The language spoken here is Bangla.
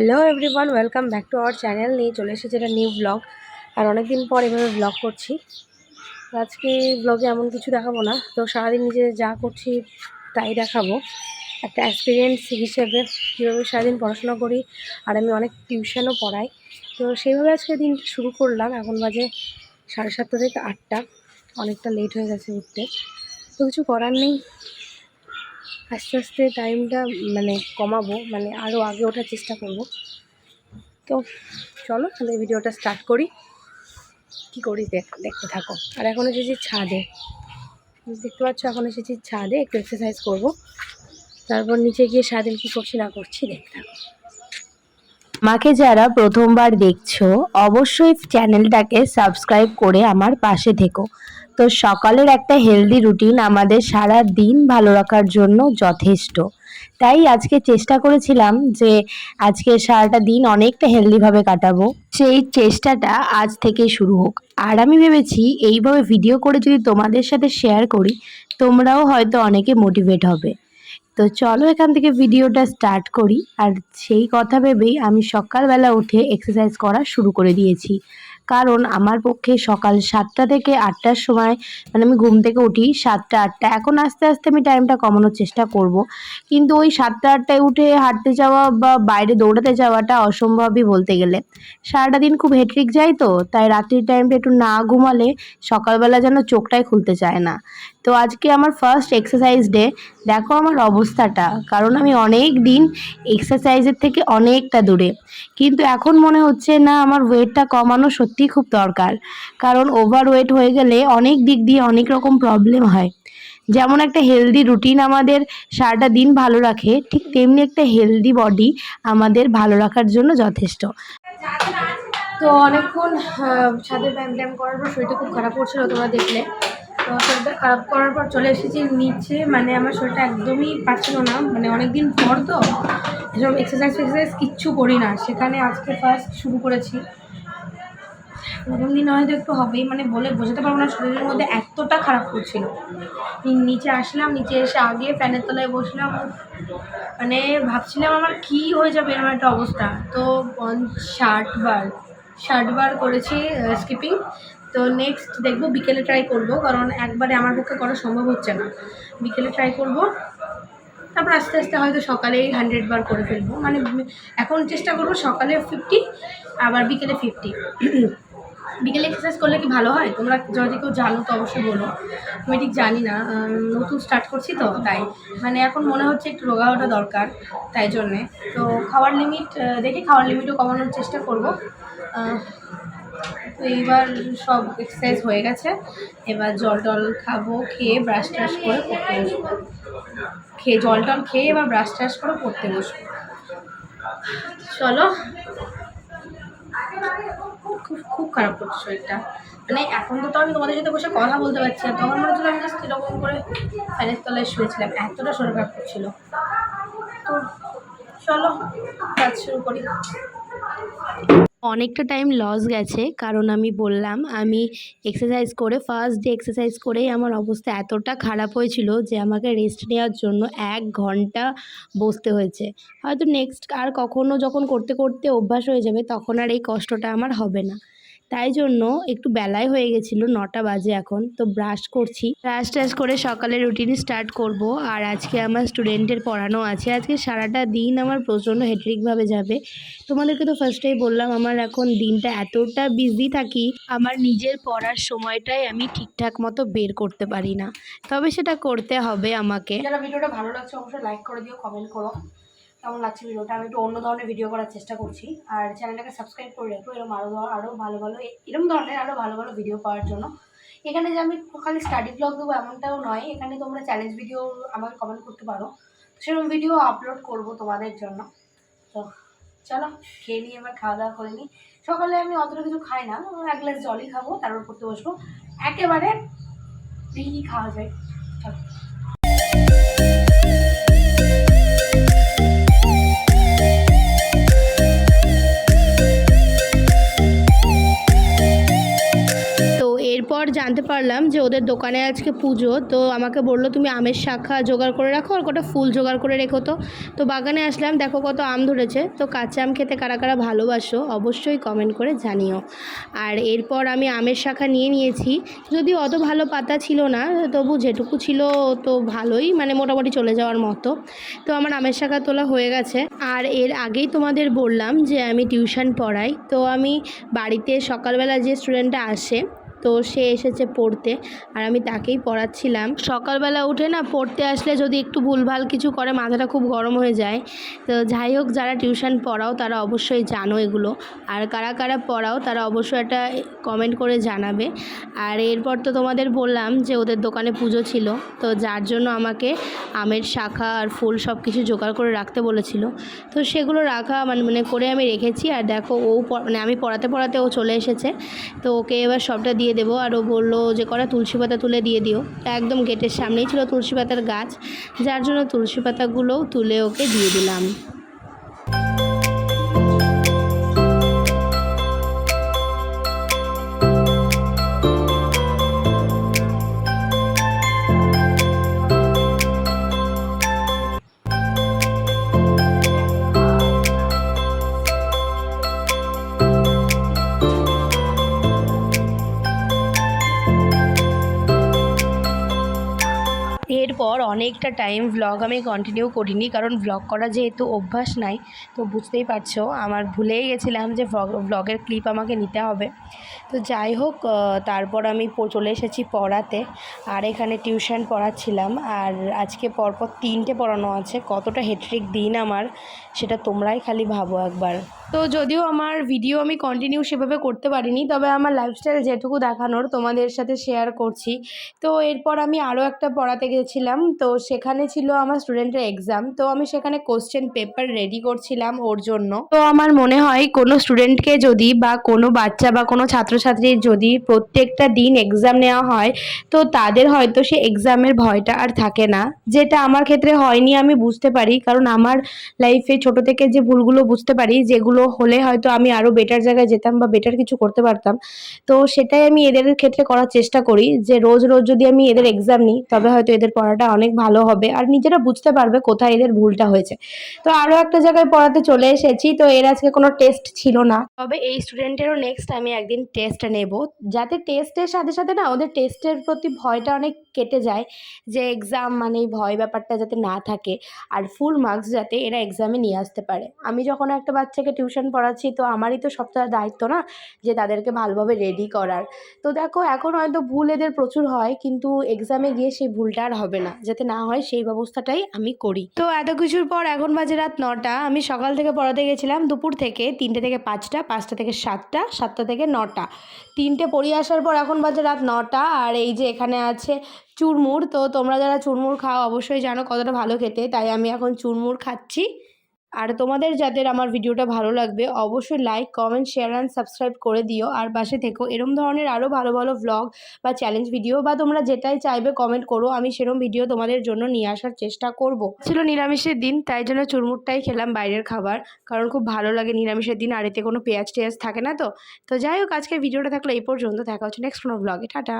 Hello everyone, welcome back to our channel. নিয়ে চলে এসেছে এটা নিউ ব্লগ। আর অনেক দিন পর এভাবে ব্লগ করছি। আজকে ব্লগে এমন কিছু দেখাবো না, তো সারাদিন নিজে যা করছি তাই দেখাবো। একটা এক্সপিরিয়েন্স হিসেবে কীভাবে সারাদিন পড়াশোনা করি, আর আমি অনেক টিউশনও পড়াই। তো সেইভাবে আজকে দিনটা শুরু করলাম। এখন বাজে 7:30 থেকে 8টা, অনেকটা লেট হয়ে গেছে উঠতে। তো কিছু করার নেই, আস্তে আস্তে টাইমটা কমাবো, আরও আগে ওঠার চেষ্টা করব। তো চলো তাহলে ভিডিওটা স্টার্ট করি। কি করি দেখতে থাকো। আর এখন এসেছি ছাদে, দেখতে পাচ্ছ, এখন এসেছি ছাদে একটু এক্সারসাইজ করব। তারপর নিচে গিয়ে সারাদিন কী করছি না করছি দেখতে থাকো। আমাকে যারা প্রথমবার দেখছো অবশ্যই চ্যানেলটাকে সাবস্ক্রাইব করে আমার পাশে থেকো। তো সকালের একটা হেলদি রুটিন আমাদের সারা দিন ভালো রাখার জন্য যথেষ্ট। তাই আজকে চেষ্টা করেছিলাম যে আজকে সারাটা দিন অনেকটা হেলদিভাবে কাটাবো। সেই চেষ্টাটা আজ থেকে শুরু হোক। আর আমি ভেবেছি এইভাবে ভিডিও করে যদি তোমাদের সাথে শেয়ার করি, তোমরাও হয়তো অনেকে মোটিভেট হবে। তো চলো এখান থেকে ভিডিওটা স্টার্ট করি। আর সেই কথা ভেবেই আমি সকালবেলা উঠে এক্সারসাইজ করা শুরু করে দিয়েছি। কারণ আমার পক্ষে সকাল 7টা থেকে 8টার সময় আমি ঘুম থেকে উঠি 7টা 8টা। এখন আস্তে আস্তে আমি টাইমটা কমানোর চেষ্টা করব। কিন্তু ওই 7টা 8টায় উঠে হাঁটতে যাওয়া বা বাইরে দৌড়াতে যাওয়াটা অসম্ভবই বলতে গেলে। সারাটা দিন খুব হেট্রিক যায়, তো তাই রাত্রির টাইমটা একটু না ঘুমালে সকালবেলা যেন চোখটাই খুলতে চায় না। তো আজকে আমার ফার্স্ট এক্সারসাইজ ডে। দেখো আমার অবস্থাটা, কারণ আমি অনেক দিন এক্সারসাইজের থেকে অনেকটা দূরে। কিন্তু এখন মনে হচ্ছে না, আমার ওয়েটটা কমানো সত্যিই খুব দরকার। কারণ ওভার ওয়েট হয়ে গেলে অনেক দিক দিয়ে অনেক রকম প্রবলেম হয়। যেমন একটা হেলদি রুটিন আমাদের সারাটা দিন ভালো রাখে, ঠিক তেমনি একটা হেলদি বডি আমাদের ভালো রাখার জন্য যথেষ্ট। তো অনেকক্ষণ ছাদে ব্যায়াম করার পর শরীরটা খুব খারাপ করছিল, তোমরা দেখলে। তো শরীরটা খারাপ করার পর চলে এসেছি নিচে। আমার শরীরটা একদমই পারছিল না, অনেক দিন পর তো এসব এক্সারসাইজ কিচ্ছু করি না। সেখানে আজকে ফার্স্ট শুরু করেছি। প্রথম দিন হয়তো একটু হবেই, বলে বোঝাতে পারবো না, শরীরের মধ্যে এতটা খারাপ করছিল। নিচে আসলাম, নিচে এসে আগে ফ্যানের তলায় বসলাম। ভাবছিলাম আমার কি হয়ে যাবে এরকম একটা অবস্থা। তো 60 বার করেছি স্কিপিং। তো নেক্সট দেখবো, বিকেলে ট্রাই করব, কারণ একবারে আমার পক্ষে করা সম্ভব হচ্ছে না। বিকেলে ট্রাই করব, তারপর আস্তে আস্তে হয়তো সকালেই 100 বার করে ফেলবো। এখন চেষ্টা করব সকালে 50, আবার বিকেলে 50। বিকেলে এক্সারসাইজ করলে কি ভালো হয়? তোমরা যদি কেউ জানো তো অবশ্যই বলো। আমি ঠিক জানি না, নতুন স্টার্ট করছি তো তাই। এখন মনে হচ্ছে একটু রোগা ওঠা দরকার, তাই জন্যে। তো খাওয়ার লিমিট দেখে খাওয়ার লিমিটও কমানোর চেষ্টা করব। তো এইবার সব এক্সারসাইজ হয়ে গেছে। এবার জল টল খাবো, খেয়ে ব্রাশ ট্রাশ করে পড়তে বসবো। জল টল খেয়ে এবার ব্রাশ ট্রাশ করে পড়তে বসবো। চলো। খুব খুব খারাপ করছে শরীরটা। এখন তো আমি তোমাদের সাথে বসে কথা বলতে পারছি না, তখন মনে হচ্ছিল আমি জাস্ট এরকম করে ফ্যানের তলায় শুয়েছিলাম, এতটা শরীর খারাপ করছিল। তো চলো কাজ শুরু করি। অনেকটা টাইম লস গেছে, কারণ আমি বললাম আমি এক্সারসাইজ করে ফার্স্ট ডে এক্সারসাইজ করেই আমার অবস্থা এতটা খারাপ হয়েছিল যে আমাকে রেস্ট নেওয়ার জন্য 1 ঘন্টা বসতে হয়েছে। হয়তো নেক্সট আর কখনো যখন করতে করতে অভ্যাস হয়ে যাবে তখন আর এই কষ্টটা আমার হবে না। তাই জন্য একটু বেলায় হয়ে গেছিলো, 9টা বাজে এখন। তো ব্রাশ করছি, ব্রাশ ট্রাশ করে সকালে রুটিন স্টার্ট করব। আর আজকে আমার স্টুডেন্টের পড়ানো আছে। আজকে সারাটা দিন আমার প্রচণ্ড হেট্রিকভাবে যাবে। তোমাদেরকে তো ফার্স্টেই বললাম আমার এখন দিনটা এতটা বিজি থাকি, আমার নিজের পড়ার সময়টাই আমি ঠিকঠাক মতো বের করতে পারি না। তবে সেটা করতে হবে আমাকে। যারা ভিডিওটা ভালো লাগছে অবশ্যই লাইক করে দিও, কমেন্ট করো কেমন লাগছে ভিডিওটা। আমি একটু অন্য ধরনের ভিডিও করার চেষ্টা করছি। আর চ্যানেলটাকে সাবস্ক্রাইব করে রেখো এরকম আরও ভালো ভালো এরকম ধরনের আরও ভালো ভালো ভিডিও পাওয়ার জন্য। এখানে যে আমি খালি স্টাডি ব্লগ দেবো এমনটাও নয়, এখানে তোমরা চ্যালেঞ্জ ভিডিও আমাকে কমেন্ট করতে পারো, সেরকম ভিডিও আপলোড করব তোমাদের জন্য। তো চলো খেয়ে নিই, এবার খাওয়া দাওয়া করে নিই। সকালে আমি অতটা কিছু খাই না, 1 গ্লাস জলই খাবো, তারপর পড়তে বসবো। একেবারে দেখি খাওয়া যায়। চলো। এরপর জানতে পারলাম যে ওদের দোকানে আজকে পুজো, তো আমাকে বললো তুমি আমের শাখা জোগাড় করে রাখো আর কটা ফুল জোগাড় করে রেখো। তো বাগানে আসলাম, দেখো কত আম ধরেছে। তো কাঁচা আম খেতে কারা কারা ভালোবাসো অবশ্যই কমেন্ট করে জানিও। আর এরপর আমি আমের শাখা নিয়ে নিয়েছি, যদিও অত ভালো পাতা ছিল না, তবু যেটুকু ছিল তো ভালোই, মানে মোটামুটি চলে যাওয়ার মতো। তো আমার আমের শাখা তোলা হয়ে গেছে। আর এর আগেই তোমাদের বললাম যে আমি টিউশন পড়াই। তো আমি বাড়িতে সকালবেলা যে স্টুডেন্টটা আসে, তো সে এসেছে পড়তে আর আমি তাকেই পড়াচ্ছিলাম। সকালবেলা উঠে না পড়তে আসলে যদি একটু ভুলভাল কিছু করে মাথাটা খুব গরম হয়ে যায়। তো যাই হোক, যারা টিউশন পড়াও তারা অবশ্যই জানো এগুলো, আর কারা কারা পড়াও তারা অবশ্যই একটা কমেন্ট করে জানাবে। আর এরপর তো তোমাদের বললাম যে ওদের দোকানে পুজো ছিল, তো যার জন্য আমাকে আমের শাখা আর ফুল সব কিছু জোগাড় করে রাখতে বলেছিল। তো সেগুলো রাখা মানে করে আমি রেখেছি। আর দেখো ও মানে আমি পড়াতে পড়াতে ও চলে এসেছে, তো ওকে এবার সবটা দিয়ে দেবো। আর ও বললো যে কটা তুলসী পাতা তুলে দিয়ে দিও। একদম গেটের সামনেই ছিল তুলসী পাতার গাছ, যার জন্য তুলসী পাতাগুলোও তুলে ওকে দিয়ে দিলাম। এরপর অনেকটা টাইম ভ্লগ আমি কন্টিনিউ করিনি, কারণ ভ্লগ করা যেহেতু অভ্যাস নাই, তো বুঝতেই পারছো আমার ভুলেই গেছিলাম যে ভ্লগের ক্লিপ আমাকে নিতে হবে। তো যাই হোক, তারপর আমি চলে এসেছি পড়াতে, আর এখানে টিউশন পড়াচ্ছিলাম। আর আজকে পরপর 3টে পড়ানো আছে। কতটা হেট্রিক দিন আমার, সেটা তোমরাই খালি ভাবো একবার। তো যদিও আমার ভিডিও আমি কন্টিনিউ সেভাবে করতে পারিনি, তবে আমার লাইফস্টাইল যেটুকু দেখানোর তোমাদের সাথে শেয়ার করছি। তো এরপর আমি আরও একটা পড়াতে গেছিলাম, তো সেখানে ছিল আমার স্টুডেন্টের এক্সাম। তো আমি সেখানে কোশ্চেন পেপার রেডি করছিলাম ওর জন্য। তো আমার মনে হয় কোনো স্টুডেন্টকে যদি বা কোনো বাচ্চা বা কোনো ছাত্রছাত্রীর যদি প্রত্যেকটা দিন এক্সাম নেওয়া হয়, তো তাদের হয়তো সে এক্সামের ভয়টা আর থাকে না, যেটা আমার ক্ষেত্রে হয়নি। আমি বুঝতে পারি, কারণ আমার লাইফে ছোট থেকে যে ভুলগুলো বুঝতে পারি, যেগুলো হলে হয়তো আমি আরও বেটার জায়গায় যেতাম বা বেটার কিছু করতে পারতাম, তো সেটাই আমি এদের ক্ষেত্রে করার চেষ্টা করি। যে রোজ রোজ যদি আমি এদের এক্সাম নিই, তবে হয়তো এদের পড়াটা অনেক ভালো হবে আর নিজেরা বুঝতে পারবে কোথায় এদের ভুলটা হয়েছে। তো আরও একটা জায়গায় পড়াতে চলে এসেছি। তো এর আজকে কোনো টেস্ট ছিল না, তবে এই স্টুডেন্টেরও নেক্সট আমি একদিন টেস্ট নেব, যাতে টেস্টের সাথে সাথে না ওদের টেস্টের প্রতি ভয়টা অনেক কেটে যায়, যে এক্সাম মানেই ভয় ব্যাপারটা যাতে না থাকে, আর ফুল মার্কস যাতে এরা এক্সামে নিয়ে আসতে পারে। আমি যখন একটা বাচ্চাকে টিউশন পড়াচ্ছি, তো আমারই তো সবটা দায়িত্ব না যে তাদেরকে ভালোভাবে রেডি করার। তো দেখো এখন হয়তো ভুল এদের প্রচুর হয়, কিন্তু এক্সামে গিয়ে সেই ভুলটা আর হবে না, যাতে না হয় সেই ব্যবস্থাটাই আমি করি। তো এত কিছুর পর এখন বাজে রাত 9টা। আমি সকাল থেকে পড়াতে গেছিলাম দুপুর থেকে 3টে থেকে 5টা, 5টা থেকে 7টা, 7টা থেকে 9টা, 3টে পড়িয়ে আসার পর এখন বাজে রাত 9টা। আর এই যে এখানে আছে চুরমুর। তো তোমরা যারা চুরমুর খাও অবশ্যই জানো কতটা ভালো খেতে, তাই আমি এখন চুরমুর খাচ্ছি। আর তোমাদের যাদের আমার ভিডিওটা ভালো লাগবে অবশ্যই like, comment, share and subscribe করে দিও। আর পাশে থেকো, এরম ধরনের আরও ভালো ভালো ভ্লগ বা চ্যালেঞ্জ ভিডিও বা তোমরা যেটাই চাইবে কমেন্ট করো, আমি সেরকম ভিডিও তোমাদের জন্য নিয়ে আসার চেষ্টা করব। ছিল নিরামিষের দিন, তাই জন্য চুরমুরটাই খেলাম বাইরের খাবার, কারণ খুব ভালো লাগে নিরামিষের দিন, আর এতে কোনো পেঁয়াজ টেয়াজ থাকে না। তো যাই হোক, আজকের ভিডিওটা থাকলে এই পর্যন্ত। দেখা হচ্ছে নেক্সট কোনো ভ্লগে। টাটা।